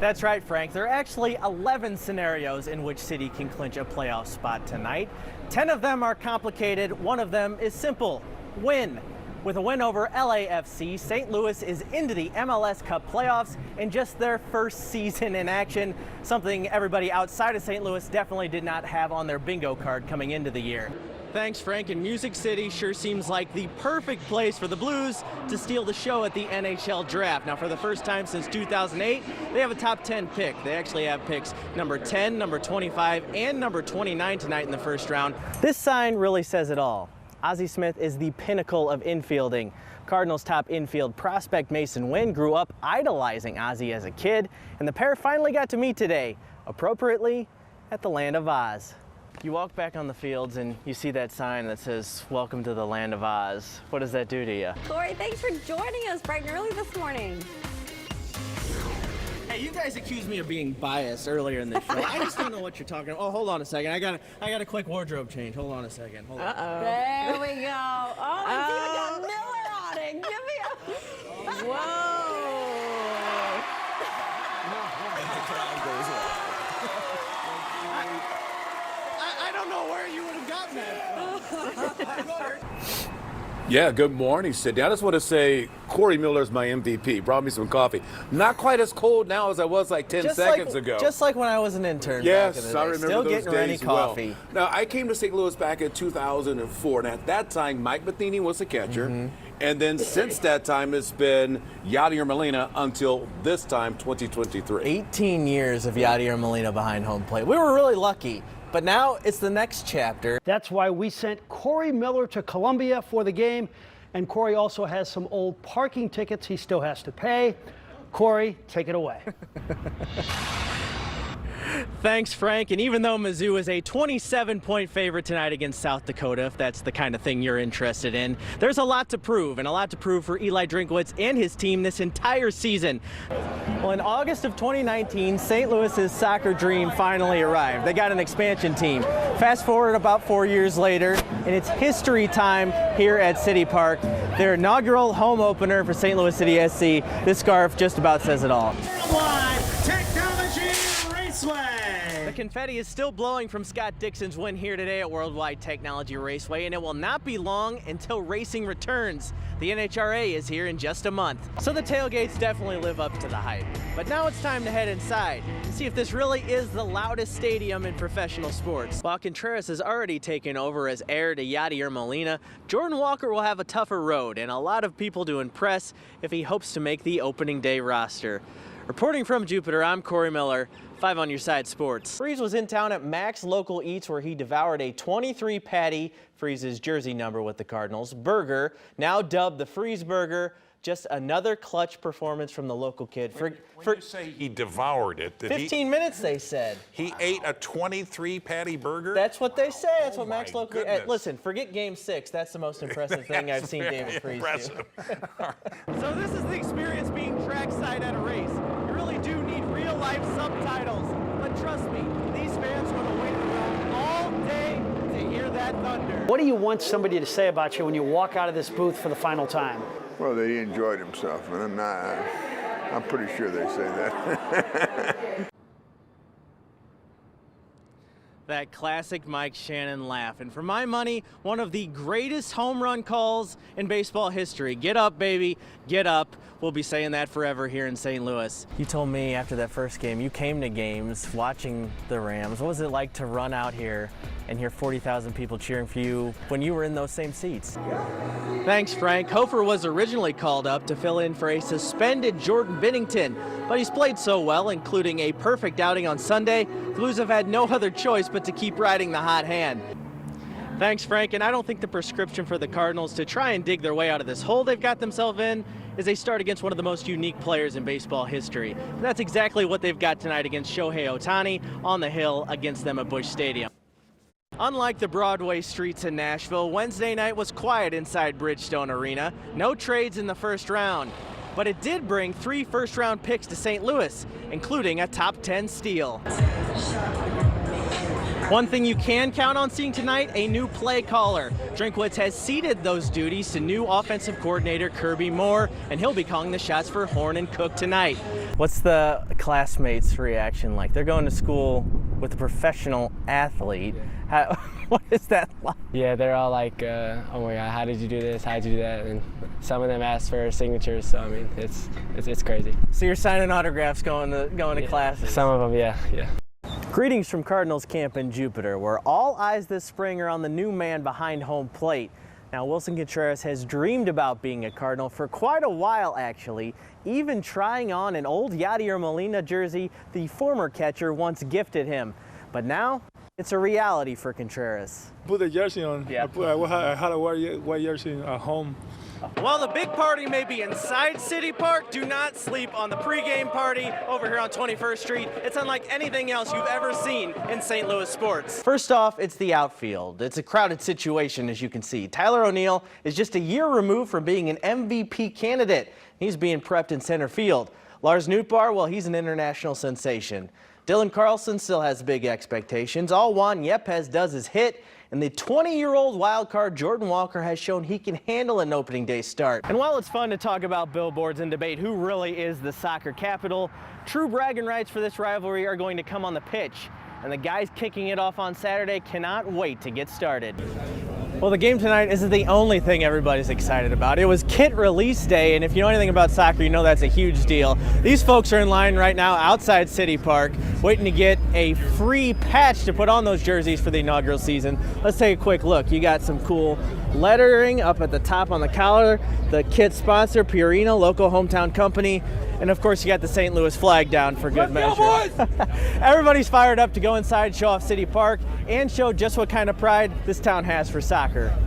That's right, Frank. There are actually 11 scenarios in which City can clinch a playoff spot tonight. 10 of them are complicated. One of them is simple: win. With a win over LAFC, St. Louis is into the MLS Cup playoffs in just their first season in action, something everybody outside of St. Louis definitely did not have on their bingo card coming into the year. Thanks, Frank. And Music City sure seems like the perfect place for the Blues to steal the show at the NHL draft. Now, for the first time since 2008, they have a top 10 pick. They actually have picks number 10, number 25, and number 29 tonight in the first round. This sign really says it all. Ozzie Smith is the pinnacle of infielding. Cardinals' top infield prospect Mason Wynn grew up idolizing Ozzie as a kid, and the pair finally got to meet today, appropriately, at the Land of Oz. You walk back on the fields and you see that sign that says, "Welcome to the Land of Oz." What does that do to you? Corey, thanks for joining us bright and early this morning. Hey, you guys accused me of being biased earlier in the show. I just don't know what you're talking about. Oh, hold on a second. I got a quick wardrobe change. Hold on a second. Hold on. Uh-oh. There we go. Oh, it's even got Miller on it. Give me a... Whoa. I don't know where you would have gotten that from. Yeah, good morning, Sydney. I just want to say Corey Miller's my MVP. Brought me some coffee. Not quite as cold now as I was like 10 seconds ago. Just like when I was an intern yes, back in the day. I remember Still those getting days ready coffee. Well. Now, I came to St. Louis back in 2004, and at that time, Mike Matheny was the catcher. And then since that time, it's been Yadier Molina until this time, 2023. 18 years of Yadier Molina behind home plate. We were really lucky. But now it's the next chapter. That's why we sent Corey Miller to Columbia for the game. And Corey also has some old parking tickets he still has to pay. Corey, take it away. Thanks, Frank. And even though Mizzou is a 27-point favorite tonight against South Dakota, if that's the kind of thing you're interested in, there's a lot to prove, and a lot to prove for Eli Drinkwitz and his team this entire season. Well, in August of 2019, St. Louis's soccer dream finally arrived. They got an expansion team. Fast forward about 4 years later, and it's history time here at City Park. Their inaugural home opener for St. Louis City SC. This scarf just about says it all. The confetti is still blowing from Scott Dixon's win here today at Worldwide Technology Raceway, and it will not be long until racing returns. The NHRA is here in just a month, so the tailgates definitely live up to the hype. But now it's time to head inside and see if this really is the loudest stadium in professional sports. While Contreras has already taken over as heir to Yadier Molina, Jordan Walker will have a tougher road and a lot of people to impress if he hopes to make the opening day roster. Reporting from Jupiter, I'm Corey Miller, 5 on Your Side Sports. Freeze was in town at Max Local Eats, where he devoured a 23 patty, Freeze's jersey number with the Cardinals, burger, now dubbed the Freeze Burger. Just another clutch performance from the local kid. When you say he devoured it, did 15 minutes, they said. He ate a 23 patty burger? That's what they say. That's what Max Local. Goodness. Listen, forget Game 6. That's the most impressive thing I've seen David Freeze do. So this is the experience being trackside at a race. You really do need real-life subtitles. But trust me, these fans are going to wait around all day to hear that thunder. What do you want somebody to say about you when you walk out of this booth for the final time? Well, they enjoyed himself, and I'm pretty sure they say that. That classic Mike Shannon laugh. And for my money, one of the greatest home run calls in baseball history. Get up, baby, get up. We'll be saying that forever here in St. Louis. You told me after that first game, you came to games watching the Rams. What was it like to run out here and hear 40,000 people cheering for you when you were in those same seats? Thanks, Frank. Hofer was originally called up to fill in for a suspended Jordan Binnington, but he's played so well, including a perfect outing on Sunday, the Blues have had no other choice but to keep riding the hot hand. Thanks, Frank, and I don't think the prescription for the Cardinals to try and dig their way out of this hole they've got themselves in is a start against one of the most unique players in baseball history. And that's exactly what they've got tonight against Shohei Ohtani on the hill against them at Busch Stadium. Unlike the Broadway streets in Nashville, Wednesday night was quiet inside Bridgestone Arena. No trades in the first round. But it did bring 3 first-round picks to St. Louis, including a top 10 steal. One thing you can count on seeing tonight, a new play caller. Drinkwitz has ceded those duties to new offensive coordinator Kirby Moore, and he'll be calling the shots for Horn and Cook tonight. What's the classmates' reaction like? They're going to school with a professional athlete. What is that like? Yeah, they're all like, oh my God, how did you do this? How did you do that? And some of them ask for signatures, so I mean, it's crazy. So you're signing autographs going to classes? Some of them, yeah. Greetings from Cardinals camp in Jupiter, where all eyes this spring are on the new man behind home plate. Now, Wilson Contreras has dreamed about being a Cardinal for quite a while, actually, even trying on an old Yadier Molina jersey the former catcher once gifted him. But now, it's a reality for Contreras. Put the jersey on. Yeah. I had a white jersey at home. While the big party may be inside City Park, do not sleep on the pregame party over here on 21st Street. It's unlike anything else you've ever seen in St. Louis sports. First off, it's the outfield. It's a crowded situation, as you can see. Tyler O'Neill is just a year removed from being an MVP candidate. He's being prepped in center field. Lars Nootbaar, well, he's an international sensation. Dylan Carlson still has big expectations. All Juan Yepes does is hit. And the 20-year-old wild card Jordan Walker has shown he can handle an opening day start. And while it's fun to talk about billboards and debate who really is the soccer capital, true bragging rights for this rivalry are going to come on the pitch. And the guys kicking it off on Saturday cannot wait to get started. Well, the game tonight isn't the only thing everybody's excited about. It was kit release day, and if you know anything about soccer, you know that's a huge deal. These folks are in line right now outside City Park, waiting to get a free patch to put on those jerseys for the inaugural season. Let's take a quick look. You got some cool lettering up at the top on the collar, the kit sponsor, Purina, local hometown company, and of course you got the St. Louis flag down for good measure. Everybody's fired up to go inside, show off City Park, and show just what kind of pride this town has for soccer.